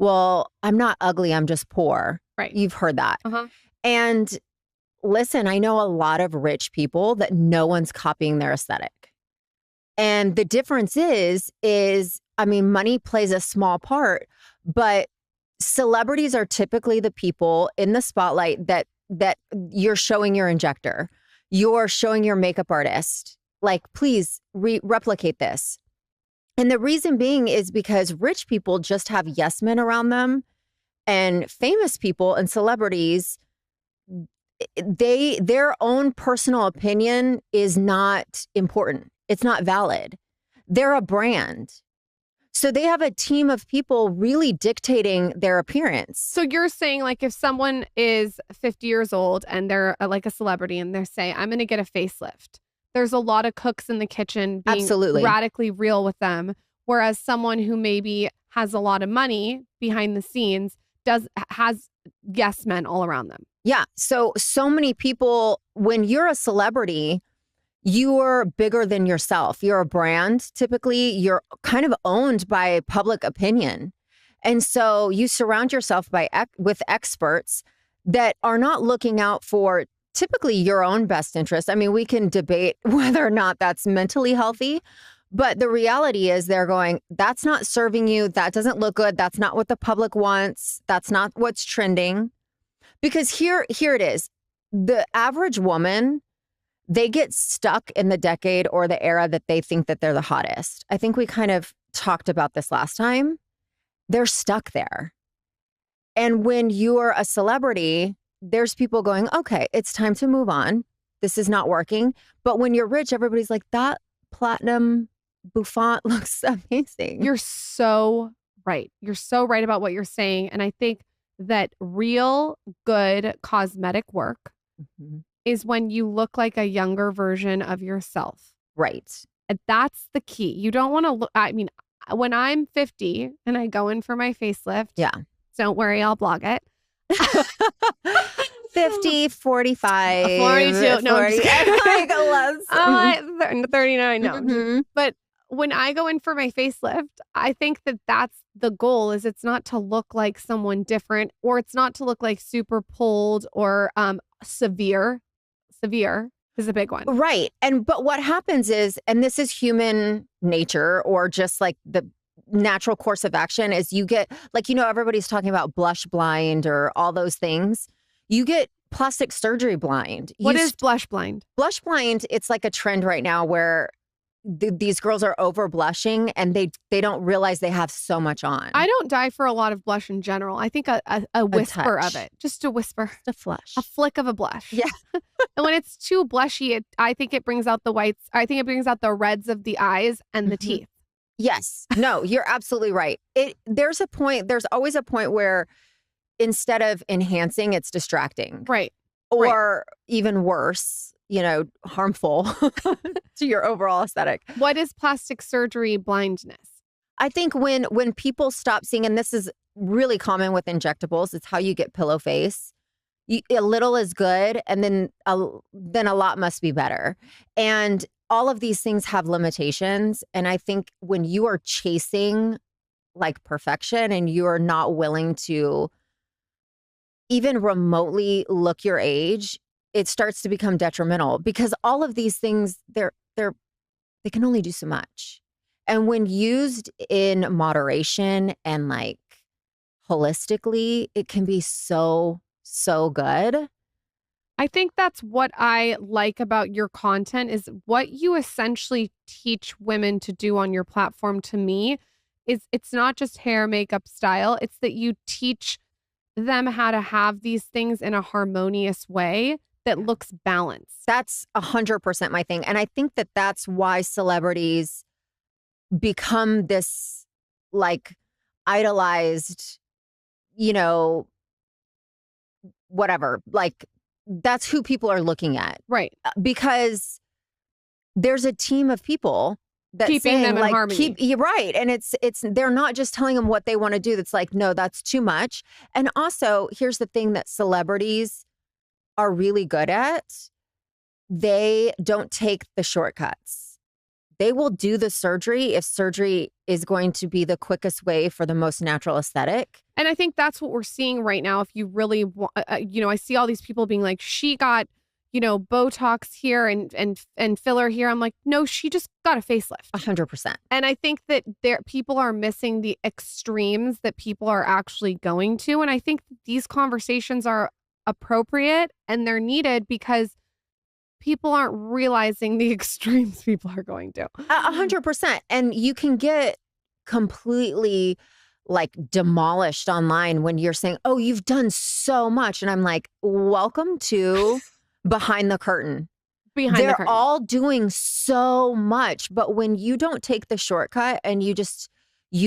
well, I'm not ugly, I'm just poor. Right. You've heard that. Uh-huh. And listen, I know a lot of rich people that no one's copying their aesthetic. And the difference is, I mean, money plays a small part, but celebrities are typically the people in the spotlight that you're showing your injector. You're showing your makeup artist. Like, please replicate this. And the reason being is because rich people just have yes men around them, and famous people and celebrities, their own personal opinion is not important. It's not valid. They're a brand. So they have a team of people really dictating their appearance. So you're saying, like, if someone is 50 years old and they're like a celebrity and they say, I'm going to get a facelift, there's a lot of cooks in the kitchen being Absolutely radically real with them. Whereas someone who maybe has a lot of money behind the scenes has yes men all around them. Yeah. So many people, when you're a celebrity, you're bigger than yourself. You're a brand. Typically, you're kind of owned by public opinion. And so you surround yourself with experts that are not looking out for typically your own best interest. I mean, we can debate whether or not that's mentally healthy, but the reality is they're going, that's not serving you. That doesn't look good. That's not what the public wants. That's not what's trending. Because here it is. The average woman, they get stuck in the decade or the era that they think that they're the hottest. I think we kind of talked about this last time. They're stuck there. And when you're a celebrity, there's people going, okay, it's time to move on. This is not working. But when you're rich, everybody's like, that platinum bouffant looks amazing. You're so right. You're so right about what you're saying. And I think that real good cosmetic work is when you look like a younger version of yourself. Right. And that's the key. You don't want to look, I mean, when I'm 50 and I go in for my facelift, yeah, don't worry, I'll blog it. 50, 45, 42, no, 40, like less. 39, no. But when I go in for my facelift, I think that that's the goal. Is it's not to look like someone different, or it's not to look like super pulled or severe. Severe is a big one. Right. But what happens is, and this is human nature or just like the natural course of action, is you get, like, you know, everybody's talking about blush blind or all those things. You get plastic surgery blind. What is blush blind? Blush blind, it's like a trend right now where these girls are over blushing and they don't realize they have so much on. I don't die for a lot of blush in general. I think a whisper of it, just a whisper, just a flush, a flick of a blush. Yeah. And when it's too blushy, I think it brings out the whites. I think it brings out the reds of the eyes and the teeth. Yes. No, you're absolutely right. There's always a point where instead of enhancing, it's distracting. Right. Or even worse, you know, harmful to your overall aesthetic. What is plastic surgery blindness? I think when people stop seeing, and this is really common with injectables, it's how you get pillow face. A little is good, and then a lot must be better. And all of these things have limitations. And I think when you are chasing like perfection and you are not willing to even remotely look your age, it starts to become detrimental, because all of these things, they can only do so much. And when used in moderation and like holistically, it can be so, so good. I think that's what I like about your content, is what you essentially teach women to do on your platform. To me, is it's not just hair, makeup, style. It's that you teach them how to have these things in a harmonious way that looks balanced. That's 100% my thing. And I think that that's why celebrities become this like idolized, you know, whatever, like that's who people are looking at. Right. Because there's a team of people that keeping them in like, harmony. You're right. And it's they're not just telling them what they want to do. That's like, no, that's too much. And also, here's the thing that celebrities are really good at. They don't take the shortcuts. They will do the surgery if surgery is going to be the quickest way for the most natural aesthetic. And I think that's what we're seeing right now. If you really want, I see all these people being like, she got, Botox here and filler here. I'm like, no, she just got a facelift. 100%. And I think that people are missing the extremes that people are actually going to. And I think these conversations are appropriate and they're needed because people aren't realizing the extremes people are going to. 100%. And you can get completely like demolished online when you're saying, oh, you've done so much. And I'm like, welcome to behind the curtain. They're all doing so much. But when you don't take the shortcut and you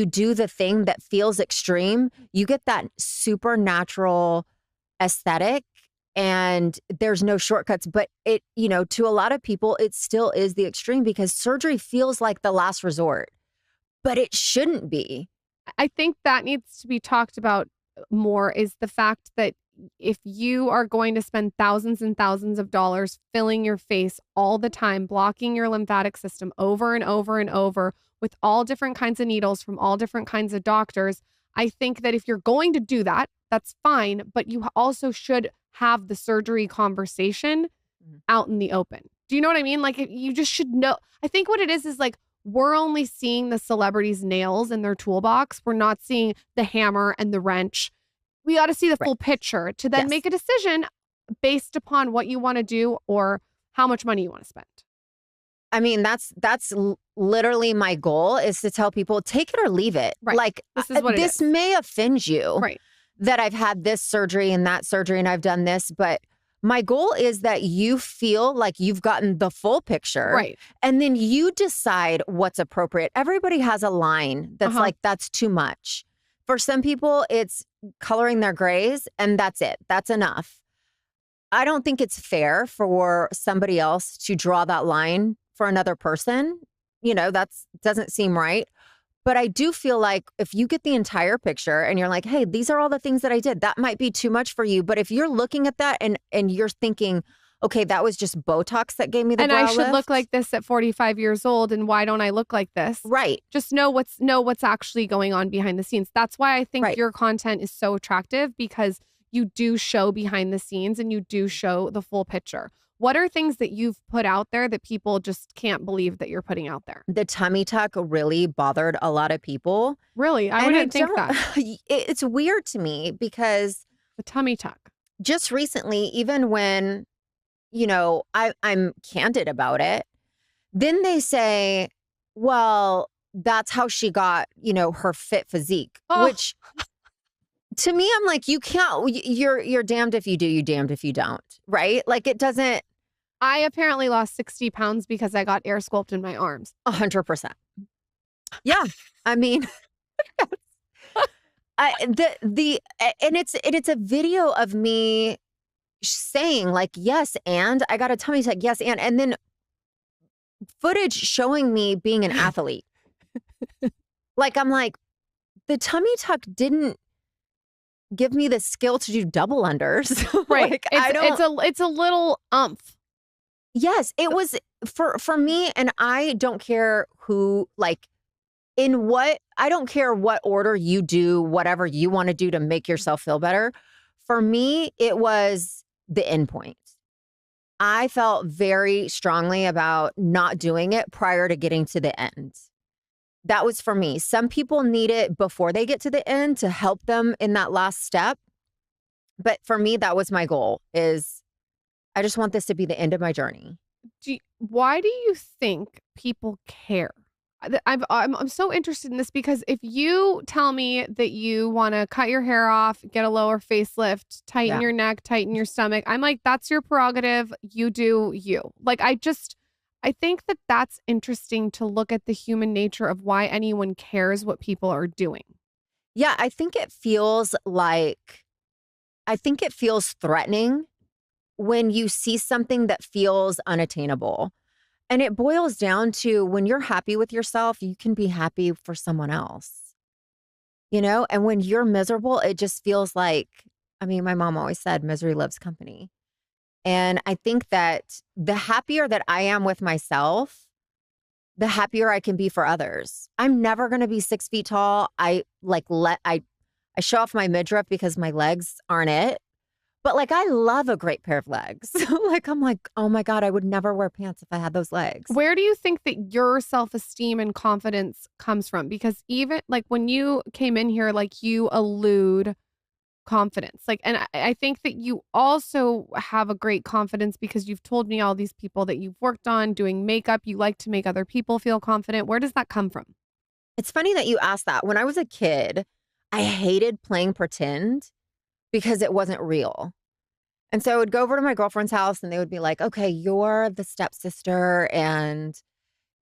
do the thing that feels extreme, you get that supernatural aesthetic. And there's no shortcuts, but it, to a lot of people, it still is the extreme because surgery feels like the last resort, but it shouldn't be. I think that needs to be talked about more is the fact that if you are going to spend thousands and thousands of dollars filling your face all the time, blocking your lymphatic system over and over and over with all different kinds of needles from all different kinds of doctors, I think that if you're going to do that, that's fine, but you also should have the surgery conversation out in the open. Do you know what I mean? Like you just should know. I think what it is like we're only seeing the celebrities' nails in their toolbox. We're not seeing the hammer and the wrench. We got to see the full picture to then make a decision based upon what you want to do or how much money you want to spend. I mean, that's literally my goal is to tell people take it or leave it. Right. Like this may offend you. Right. That I've had this surgery and that surgery and I've done this, but my goal is that you feel like you've gotten the full picture. Right. And then you decide what's appropriate. Everybody has a line that's like, that's too much. For some people, it's coloring their grays and that's it. That's enough. I don't think it's fair for somebody else to draw that line for another person. That doesn't seem right. But I do feel like if you get the entire picture and you're like, hey, these are all the things that I did, that might be too much for you. But if you're looking at that and you're thinking, okay, that was just Botox that gave me the brow lift. And I should look like this at 45 years old. And why don't I look like this? Right. Just know what's actually going on behind the scenes. That's why I think your content is so attractive because you do show behind the scenes and you do show the full picture. What are things that you've put out there that people just can't believe that you're putting out there? The tummy tuck really bothered a lot of people. Really? I wouldn't think that. It's weird to me because the tummy tuck. Just recently, even when, I'm candid about it, then they say, well, that's how she got, her fit physique, which to me, I'm like, you can't, you're damned if you do, you damned if you don't, right? Like it doesn't. I apparently lost 60 pounds because I got air sculpt in my arms. 100%. Yeah. I mean, and it's a video of me saying like, yes, and I got a tummy tuck. Yes. And then footage showing me being an athlete. Like, I'm like, the tummy tuck didn't give me the skill to do double unders. Right. Like, it's a little umph. Yes, it was for me, and I don't care who, like, I don't care what order you do, whatever you want to do to make yourself feel better. For me, it was the end point. I felt very strongly about not doing it prior to getting to the end. That was for me. Some people need it before they get to the end to help them in that last step. But for me, that was my goal is I just want this to be the end of my journey. Why do you think people care? I'm so interested in this because if you tell me that you want to cut your hair off, get a lower facelift, tighten your neck, tighten your stomach, I'm like, that's your prerogative. You do you. Like, I think that that's interesting to look at the human nature of why anyone cares what people are doing. Yeah, I think it feels threatening when you see something that feels unattainable. And it boils down to when you're happy with yourself, you can be happy for someone else, And when you're miserable, it just feels like, my mom always said, misery loves company. And I think that the happier that I am with myself, the happier I can be for others. I'm never going to be 6 feet tall. I show off my midriff because my legs aren't it. But like, I love a great pair of legs. Like, I'm like, oh my God, I would never wear pants if I had those legs. Where do you think that your self-esteem and confidence comes from? Because even like when you came in here, like you allude confidence. Like, and I think that you also have a great confidence because you've told me all these people that you've worked on doing makeup. You like to make other people feel confident. Where does that come from? It's funny that you asked that. When I was a kid, I hated playing pretend because it wasn't real. And so I would go over to my girlfriend's house and they would be like, okay, you're the stepsister and,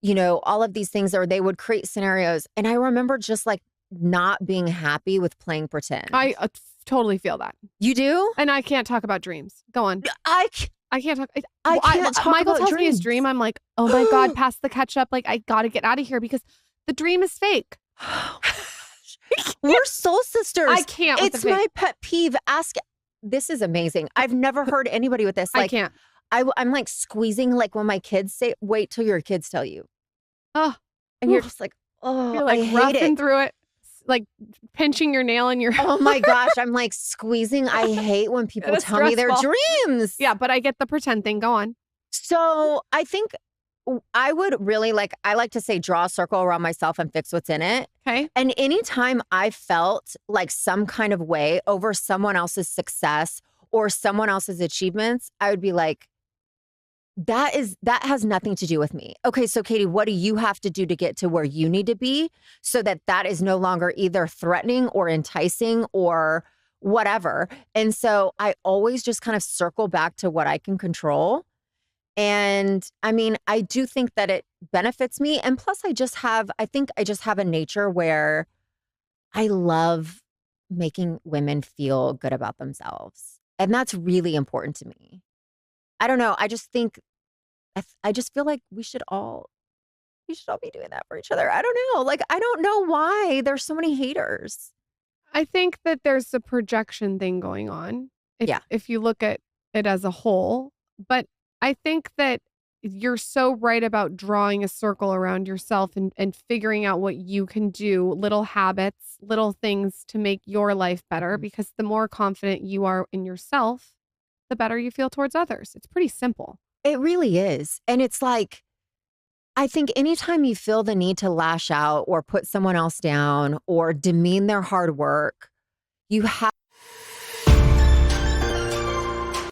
you know, all of these things, or they would create scenarios. And I remember just like not being happy with playing pretend. I totally feel that. You do? And I can't talk about dreams. Go on. I can't talk. can't talk Michael about tells me his dreams. dream. I'm like, oh my God, pass the ketchup. Like, I got to get out of here because the dream is fake. We're soul sisters. I can't. It's my pet peeve. This is amazing. I've never heard anybody with this. Like, I can't. I'm like squeezing, like when my kids say, wait till your kids tell you. Oh, and you're just like, oh, you're like I hate roughing it. through it, like pinching your nail in your. Oh my gosh, I'm like squeezing. I hate when people That's tell me their stressful. dreams. Yeah, but I get the pretend thing. Go on. So I think I would really I like to say, draw a circle around myself and fix what's in it. Okay. And anytime I felt like some kind of way over someone else's success or someone else's achievements, I would be like, that has nothing to do with me. Okay, so Katie, what do you have to do to get to where you need to be so that is no longer either threatening or enticing or whatever? And so I always just kind of circle back to what I can control. And I mean, I do think that it benefits me. And plus I think I just have a nature where I love making women feel good about themselves. And that's really important to me. I don't know. I just think, I just feel like we should all be doing that for each other. I don't know. Like, I don't know why there's so many haters. I think that there's a projection thing going on. If you look at it as a whole, but I think that you're so right about drawing a circle around yourself and figuring out what you can do, little habits, little things to make your life better, because the more confident you are in yourself, the better you feel towards others. It's pretty simple. It really is. And it's like, I think anytime you feel the need to lash out or put someone else down or demean their hard work, you have